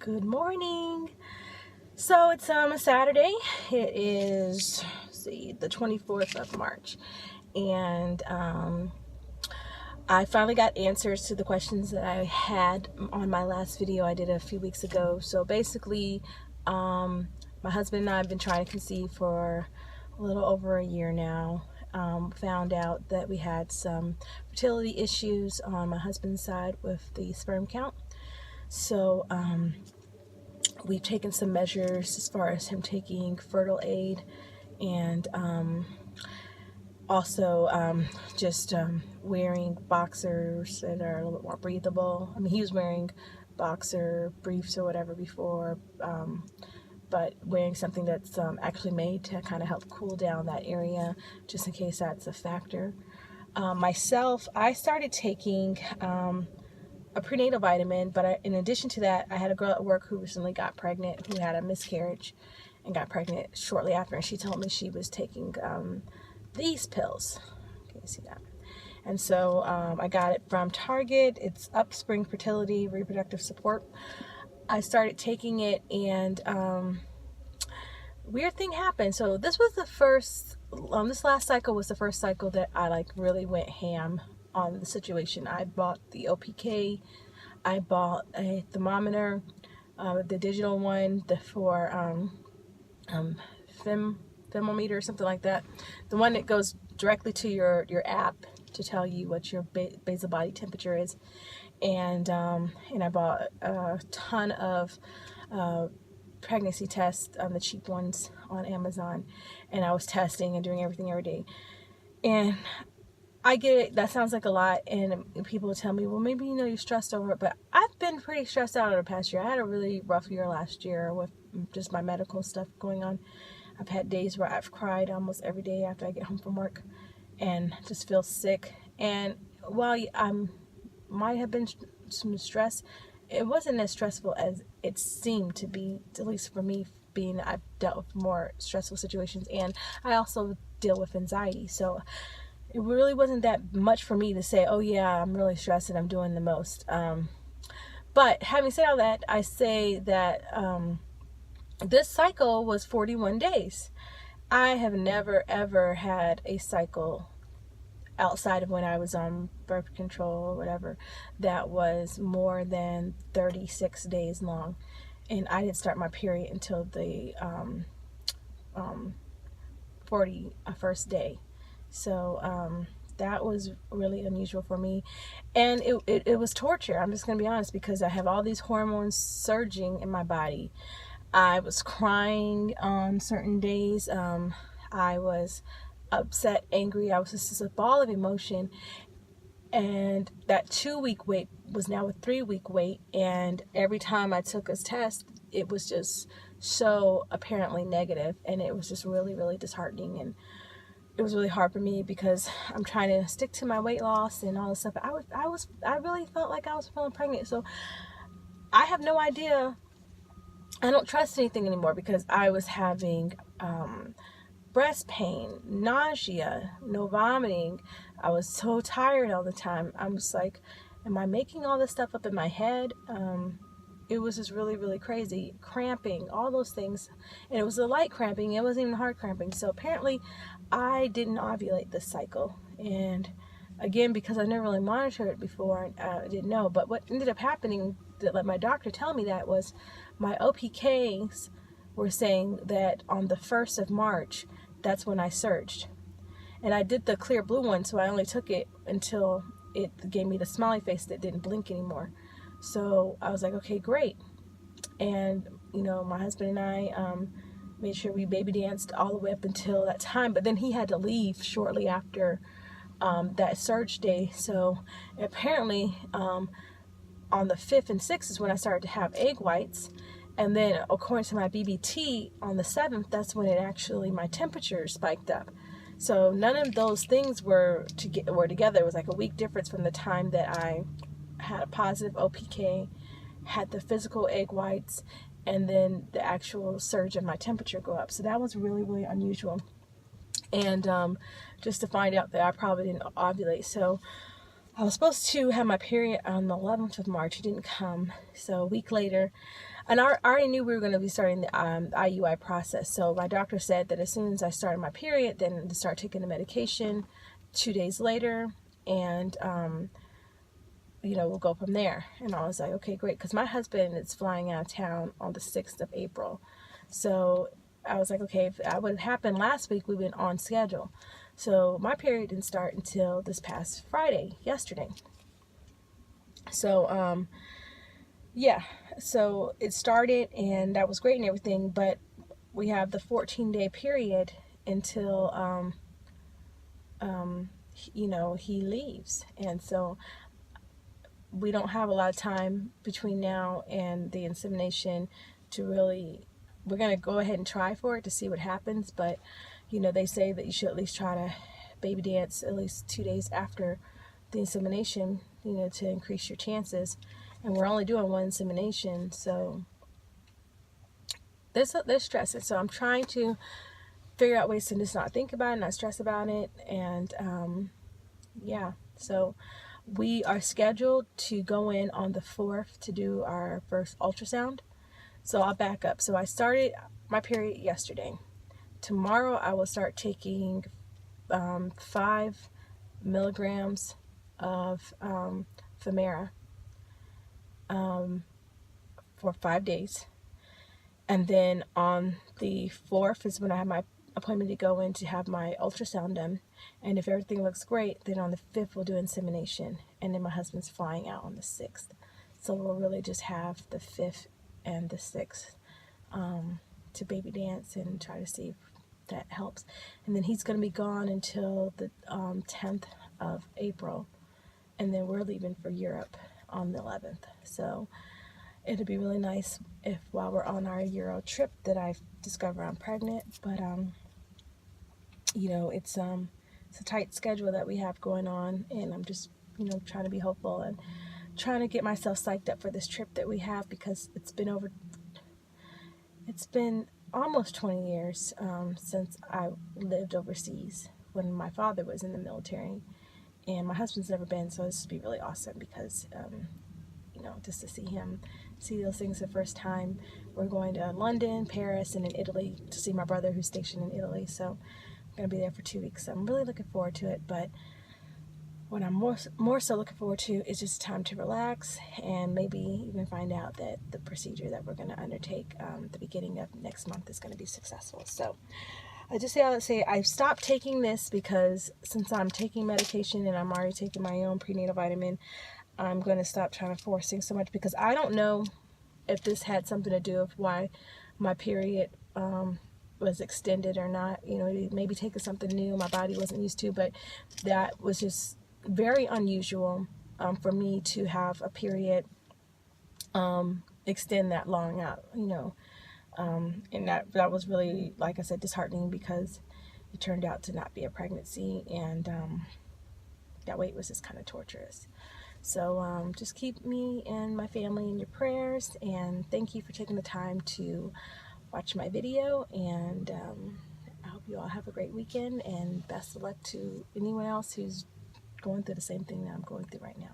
Good morning. So it's a Saturday. It is, the 24th of March, and I finally got answers to the questions that I had on my last video I did a few weeks ago. So basically, my husband and I have been trying to conceive for a little over a year now. Found out that we had some fertility issues on my husband's side with the sperm count. So we've taken some measures as far as him taking fertile aid, and also just wearing boxers that are a little bit more breathable. I mean, he was wearing boxer briefs or whatever before, but wearing something that's actually made to kind of help cool down that area, just in case that's a factor. Myself, I started taking a prenatal vitamin, but in addition to that, I had a girl at work who recently got pregnant, who had a miscarriage and got pregnant shortly after, and she told me she was taking these pills. Can you see that? And so I got it from Target. It's Upspring Fertility Reproductive Support. I started taking it, and weird thing happened. So this was the first, this last cycle was the first cycle that I really went ham on the situation. I bought the OPK, I bought a thermometer, the digital one, for thermometer or something like that, the one that goes directly to your app to tell you what your basal body temperature is, and I bought a ton of pregnancy tests, the cheap ones on Amazon, and I was testing and doing everything every day. And I get it, that sounds like a lot, and people will tell me, well, maybe you're stressed over it, but I've been pretty stressed out over the past year. I had a really rough year last year with just my medical stuff going on. I've had days where I've cried almost every day after I get home from work and just feel sick. And while I might have been some stress, it wasn't as stressful as it seemed to be, at least for me, being I've dealt with more stressful situations, and I also deal with anxiety. So it really wasn't that much for me to say, oh yeah, I'm really stressed and I'm doing the most. But having said all that, I say that this cycle was 41 days. I have never ever had a cycle outside of when I was on birth control or whatever that was more than 36 days long. And I didn't start my period until the 41st day. So that was really unusual for me, and it was torture. I'm just gonna be honest, because I have all these hormones surging in my body. I was crying on certain days. I was upset, angry. I was just a ball of emotion, and that 2-week wait was now a 3-week wait, and every time I took a test, it was just so apparently negative, and it was just really, really disheartening. And it was really hard for me because I'm trying to stick to my weight loss and all this stuff. I really felt like I was feeling pregnant. So I have no idea. I don't trust anything anymore, because I was having breast pain, nausea, no vomiting. I was so tired all the time. I'm just like, am I making all this stuff up in my head? It was just really, really crazy. Cramping, all those things. And it was a light cramping. It wasn't even hard cramping. So apparently I didn't ovulate this cycle. And again, because I never really monitored it before, I didn't know. But what ended up happening, that let my doctor tell me that, was my OPKs were saying that on the 1st of March, that's when I surged. And I did the clear blue one, so I only took it until it gave me the smiley face that didn't blink anymore. So I was like, okay, great. And my husband and I made sure we baby danced all the way up until that time, but then he had to leave shortly after that surge day. So apparently on the 5th and 6th is when I started to have egg whites, and then according to my BBT on the 7th, that's when it actually, my temperature spiked up. So none of those things were together. It was like a week difference from the time that I had a positive OPK, had the physical egg whites, and then the actual surge of my temperature go up. So that was really, really unusual. And just to find out that I probably didn't ovulate. So I was supposed to have my period on the 11th of March. It didn't come. So a week later, and I already knew we were going to be starting the IUI process. So my doctor said that as soon as I started my period, then to start taking the medication 2 days later, and we'll go from there. And I was like, okay, great, because my husband is flying out of town on the 6th of April. So I was like, okay, if that would have happened last week, we've been on schedule. So my period didn't start until this past Friday, yesterday. So yeah, so it started, and that was great and everything, but we have the 14-day period until he leaves. And so we don't have a lot of time between now and the insemination to really, we're going to go ahead and try for it to see what happens, but they say that you should at least try to baby dance at least 2 days after the insemination, to increase your chances. And we're only doing one insemination, so there's stress. And so I'm trying to figure out ways to just not think about it, not stress about it. And yeah, so we are scheduled to go in on the 4th to do our first ultrasound. So I'll back up. So I started my period yesterday. Tomorrow I will start taking 5 milligrams of Femara for 5 days. And then on the 4th is when I have my appointment to go in to have my ultrasound done. And if everything looks great, then on the 5th we'll do insemination. And then my husband's flying out on the 6th. So we'll really just have the 5th and the 6th to baby dance and try to see if that helps. And then he's going to be gone until the 10th of April. And then we're leaving for Europe on the 11th. So it'd be really nice if while we're on our Euro trip that I discover I'm pregnant. But it's a tight schedule that we have going on, and I'm just trying to be hopeful and trying to get myself psyched up for this trip that we have, because it's been almost 20 years since I lived overseas when my father was in the military, and my husband's never been. So this would be really awesome, because just to see those things the first time. We're going to London, Paris, and in Italy to see my brother who's stationed in Italy. So I'm going to be there for 2 weeks. So I'm really looking forward to it. But what I'm more so looking forward to is just time to relax, and maybe even find out that the procedure that we're going to undertake the beginning of next month is going to be successful. So I just say I've stopped taking this because since I'm taking medication and I'm already taking my own prenatal vitamin, I'm going to stop trying to force things so much, because I don't know if this had something to do with why my period was extended or not. Maybe taking something new my body wasn't used to, but that was just very unusual for me to have a period extend that long out, and that was really, like I said, disheartening, because it turned out to not be a pregnancy, and that wait was just kind of torturous. So just keep me and my family in your prayers, and thank you for taking the time to watch my video, and I hope you all have a great weekend, and best of luck to anyone else who's going through the same thing that I'm going through right now.